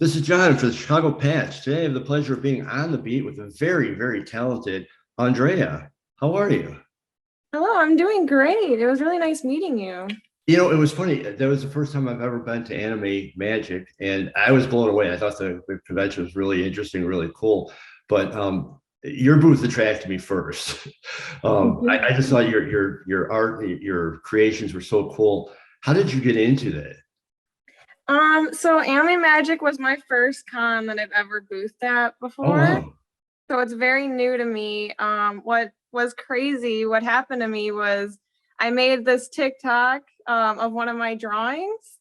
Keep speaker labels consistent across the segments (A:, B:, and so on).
A: This is John for the Chicago Patch. Today I have the pleasure of being on the beat with a very, very talented Andrea. How are you?
B: Hello, I'm doing great. It was really nice meeting you.
A: It was funny. That was the first time I've ever been to Anime Magic, and I was blown away. I thought the convention was really interesting, really cool. But your booth attracted me first. I just thought your art, your creations were so cool. How did you get into that?
B: So Anime Magic was my first con that I've ever boothed at
A: Oh
B: before.
A: wow!
B: So it's very new to me. What was crazy, what happened to me was I made this TikTok of one of my drawings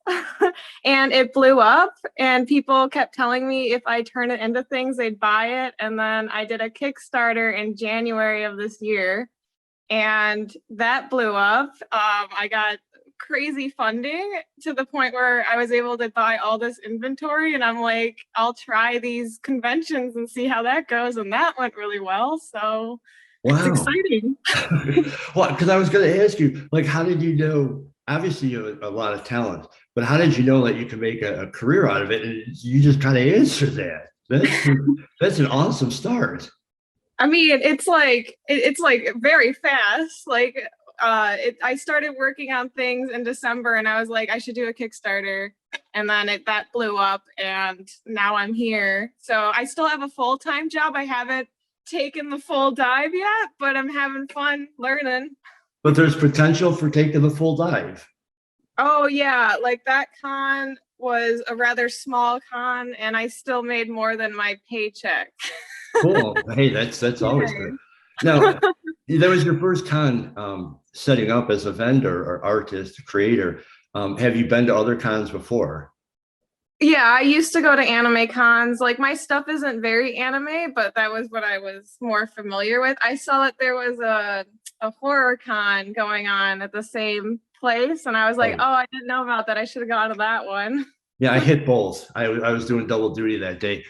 B: and it blew up and people kept telling me if I turn it into things, they'd buy it. And then I did a Kickstarter in January of this year and that blew up. I got crazy funding to the point where I was able to buy all this inventory, and I'm like, I'll try these conventions and see how that goes, and that went really well. So it's
A: Wow.
B: exciting.
A: Well, because I was going to ask you, like, how did you know? Obviously, you have a lot of talent, but how did you know that you could make a career out of it? And you just kind of answered that. That's an awesome start.
B: I mean, it's like very fast. I started working on things in December, and I was like, I should do a Kickstarter, and then that blew up, and now I'm here. So I still have a full-time job. I haven't taken the full dive yet, but I'm having fun learning.
A: But there's potential for taking the full dive.
B: Oh yeah, like that con was a rather small con, and I still made more than my paycheck.
A: Cool. Hey, that's always good.
B: Yeah.
A: Now, that was your first con setting up as a vendor or artist, creator. Have you been to other cons before?
B: Yeah, I used to go to anime cons. Like my stuff isn't very anime, but that was what I was more familiar with. I saw that there was a horror con going on at the same place, and I was like,
A: Oh,
B: oh, I didn't know about that. I should have gone to that one.
A: yeah, I hit both. I was doing double duty that day.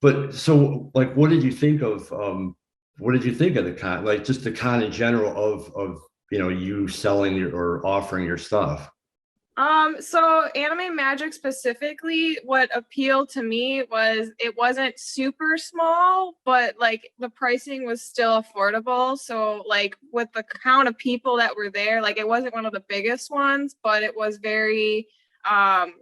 A: But so like what did you think of the con? Like just the con in general of you selling or offering your stuff.
B: So Anime Magic specifically, what appealed to me was it wasn't super small, but like the pricing was still affordable. So like with the count of people that were there, like it wasn't one of the biggest ones, but it was very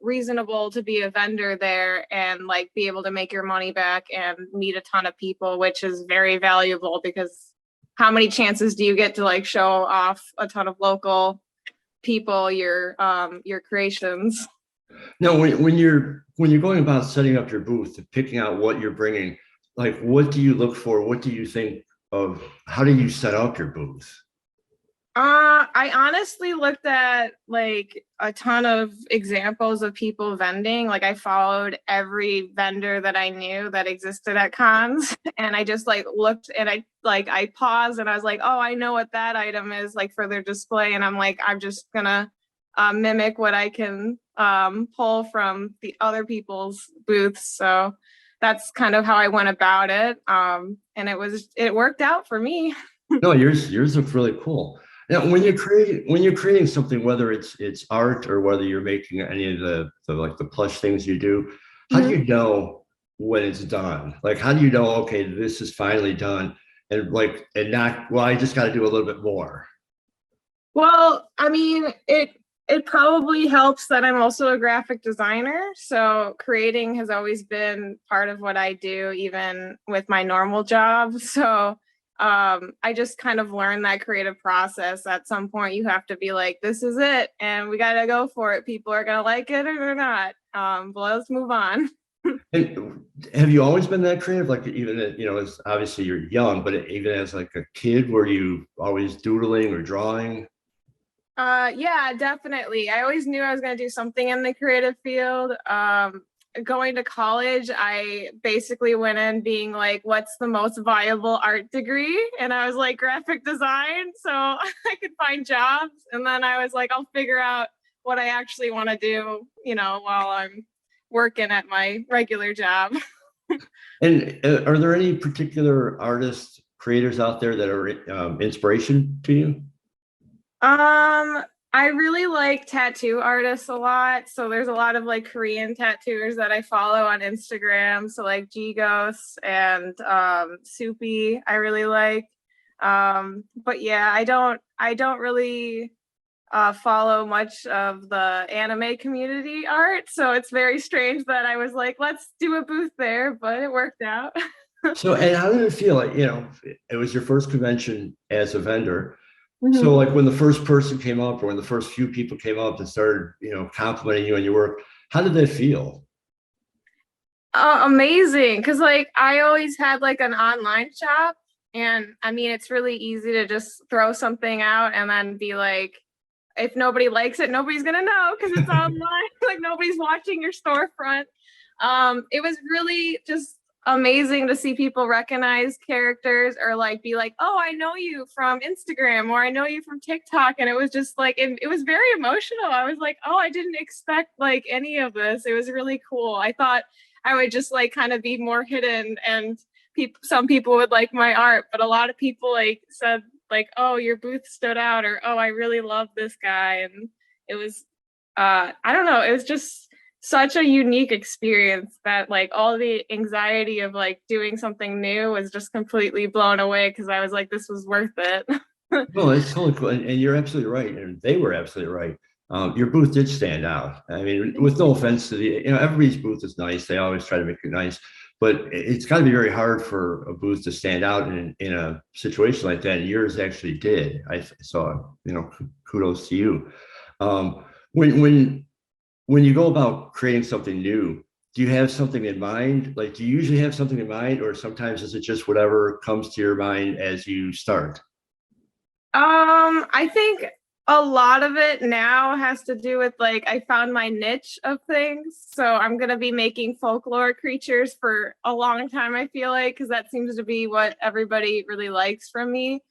B: reasonable to be a vendor there and like be able to make your money back and meet a ton of people, which is very valuable because how many chances do you get to like show off a ton of local people your creations?
A: Now, when you're going about setting up your booth, picking out what you're bringing, like what do you look for? What do you think of? How do you set up your booth?
B: I honestly looked at like a ton of examples of people vending. Like I followed every vendor that I knew that existed at cons and I just like looked and I paused and I was like, oh, I know what that item is like for their display. And I'm like, I'm just gonna mimic what I can pull from the other people's booths. So that's kind of how I went about it. And it worked out for me.
A: No, yours look really cool. Now, when you're creating something, whether it's art or whether you're making any of the like the plush things you do, how do
B: Mhm.
A: you know when it's done? Like, how do you know, okay, this is finally done, and like, and not, well, I just got to do a little bit more.
B: Well, I mean, it probably helps that I'm also a graphic designer, so creating has always been part of what I do, even with my normal job. So I just kind of learned that creative process. At some point, you have to be like, "This is it, and we gotta go for it. People are gonna like it or they're not." But let's move on.
A: And have you always been that creative? Like, even as obviously you're young, but even as like a kid, were you always doodling or drawing?
B: Yeah, definitely. I always knew I was going to do something in the creative field. Going to college, I basically went in being like, what's the most viable art degree? And I was like, graphic design. So I could find jobs. And then I was like, I'll figure out what I actually want to do, while I'm working at my regular job.
A: And are there any particular artists, creators out there that are inspiration to you?
B: Um, I really like tattoo artists a lot. So there's a lot of like Korean tattooers that I follow on Instagram. So like Gigos and Soupy, I really like. But yeah, I don't really follow much of the anime community art. So it's very strange that I was like, let's do a booth there, but it worked out.
A: So, and how did it feel? Like, it was your first convention as a vendor. So,
B: Mhm.
A: like when the first person came up, or when the first few people came up and started, complimenting you on your work, how did that feel?
B: Amazing, because like I always had like an online shop, and I mean it's really easy to just throw something out and then be like, if nobody likes it, nobody's gonna know because it's online. Like nobody's watching your storefront. It was really just amazing to see people recognize characters or like be like, oh, I know you from Instagram or I know you from TikTok. And it was just like it was very emotional. I was like, oh, I didn't expect like any of this. It was really cool. I thought I would just like kind of be more hidden and some people would like my art, but a lot of people like said like, oh, your booth stood out, or oh, I really love this guy. And it was I don't know, it was just such a unique experience that like all the anxiety of like doing something new was just completely blown away because I was like, this was worth it.
A: No, it's totally cool. And you're absolutely right. And they were absolutely right. Your booth did stand out. I mean, with no offense to everybody's booth is nice. They always try to make it nice, but it's got to be very hard for a booth to stand out in a situation like that. And yours actually did. I saw, kudos to you. Um, when, when, when you go about creating something new, do you have something in mind? Like, do you usually have something in mind, or sometimes is it just whatever comes to your mind as you start?
B: I think a lot of it now has to do with like I found my niche of things. So I'm gonna be making folklore creatures for a long time, I feel like, because that seems to be what everybody really likes from me.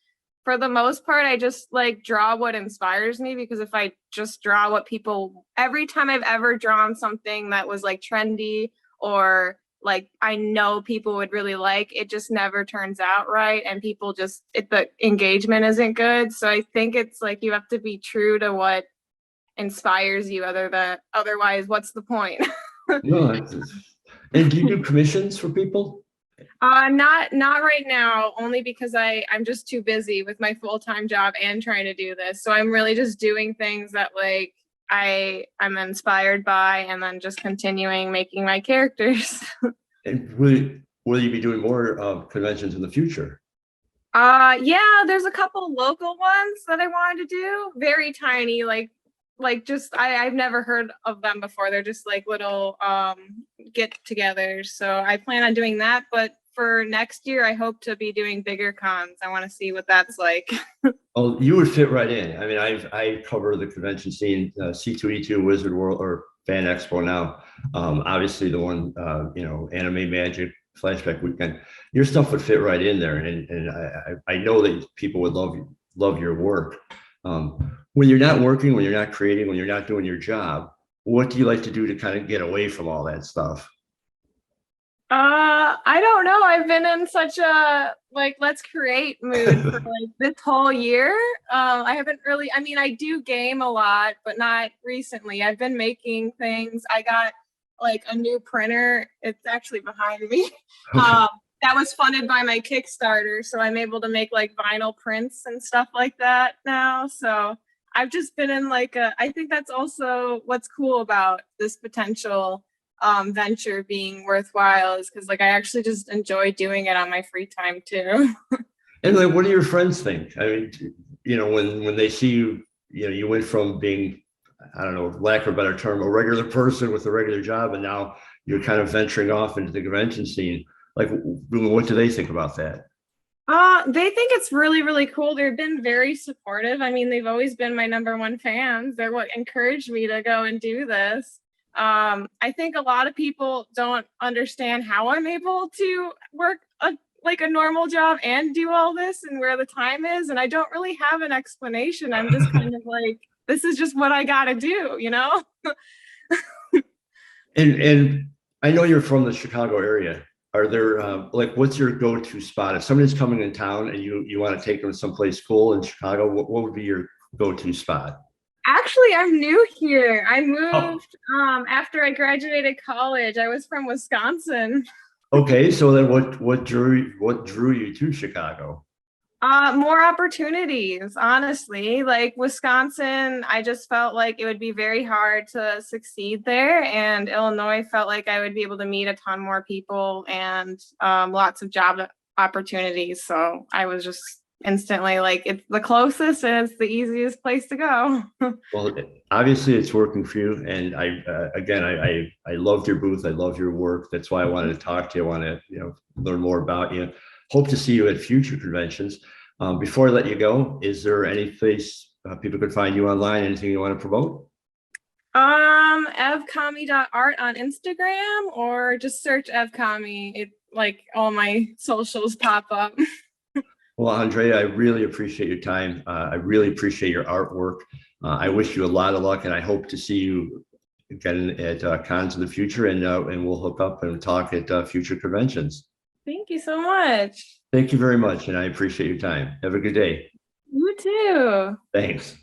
B: For the most part, I just like draw what inspires me because if I just draw what people, every time I've ever drawn something that was like trendy or like I know people would really like, it just never turns out right. And people just, the engagement isn't good. So I think it's like you have to be true to what inspires you, otherwise, what's the point?
A: No, and do you do commissions for people?
B: Not right now, only because I'm just too busy with my full-time job and trying to do this. So I'm really just doing things that like I'm inspired by and then just continuing making my characters.
A: And will you be doing more conventions in the future?
B: Yeah, there's a couple local ones that I wanted to do. Very tiny, like just I've never heard of them before. They're just like little get-togethers. So I plan on doing that, but for next year I hope to be doing bigger cons. I want to see what that's like.
A: Oh, you would fit right in. I mean, I cover the convention scene, C2E2, Wizard World, or Fan Expo now. Obviously, the one, Anime Magic Flashback Weekend. Your stuff would fit right in there, and I know that people would love your work. When you're not working, when you're not creating, when you're not doing your job, what do you like to do to kind of get away from all that stuff?
B: I don't know. I've been in such a like let's create mood for like this whole year. I haven't really, I mean, I do game a lot, but not recently. I've been making things. I got like a new printer. It's actually behind me.
A: Okay.
B: Um, that was funded by my Kickstarter, so I'm able to make like vinyl prints and stuff like that now. So I've just been in like I think that's also what's cool about this potential venture being worthwhile is because like I actually just enjoy doing it on my free time too.
A: And like, what do your friends think? I mean, when they see you, you went from being, I don't know, lack of a better term, a regular person with a regular job, and now you're kind of venturing off into the convention scene. Like, what do they think about that?
B: They think it's really, really cool. They've been very supportive. I mean, they've always been my number one fans. They're what encouraged me to go and do this. I think a lot of people don't understand how I'm able to work like a normal job and do all this and where the time is. And I don't really have an explanation. I'm just kind of like, this is just what I gotta do, you know?
A: And I know you're from the Chicago area. Are there like, what's your go-to spot if somebody's coming in town and you want to take them someplace cool in Chicago? What would be your go-to spot?
B: Actually, I'm new here. I
A: Oh,
B: moved after I graduated college. I was from Wisconsin.
A: okay. So then what drew you to Chicago?
B: More opportunities, honestly. Like Wisconsin, I just felt like it would be very hard to succeed there, and Illinois felt like I would be able to meet a ton more people and lots of job opportunities. So I was just instantly like, it's the closest and it's the easiest place to go.
A: Well, obviously it's working for you, and I loved your booth. I love your work. That's why I wanted to talk to you. I want to learn more about you. Hope to see you at future conventions. Before I let you go, is there any place people could find you online? Anything you want to promote?
B: Evkami.art on Instagram or just search Evkami. It like all my socials pop up.
A: Well, Andrea, I really appreciate your time. I really appreciate your artwork. I wish you a lot of luck, and I hope to see you again at cons in the future, and we'll hook up and talk at future conventions.
B: Thank you so much.
A: Thank you very much, and I appreciate your time. Have a good day.
B: You too.
A: Thanks.